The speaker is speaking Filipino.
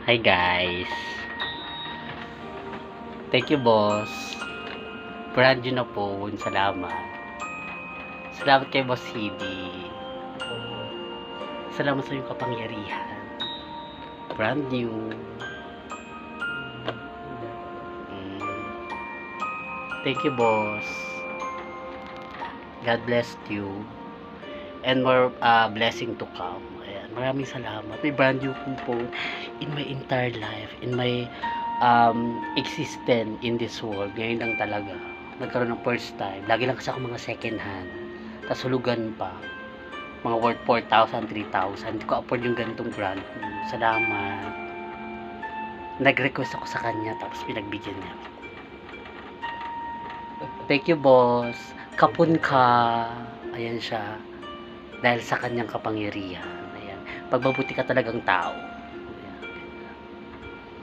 Hi guys. Thank you boss. Brand new na phone. Salamat. Salamat kay Boss Hidi. Salamat sa iyong kapangyarihan. Brand new. Thank you boss. God bless you. And more blessing to come. Ayan. Maraming salamat. May brand new phone in my entire life. In my existence in this world. Ngayon lang talaga nagkaroon ng first time. Lagi lang kasi ako mga second hand, tas hulugan pa, mga worth 4,000, 3,000. Hindi ko afford yung ganitong brand. Salamat. Nag-request ako sa kanya, tapos pinagbigyan niya. Thank you boss. Kapun ka. Ayan siya, dahil sa kanyang kapangyarihan. Ayan, pagbabuti ka talagang tao.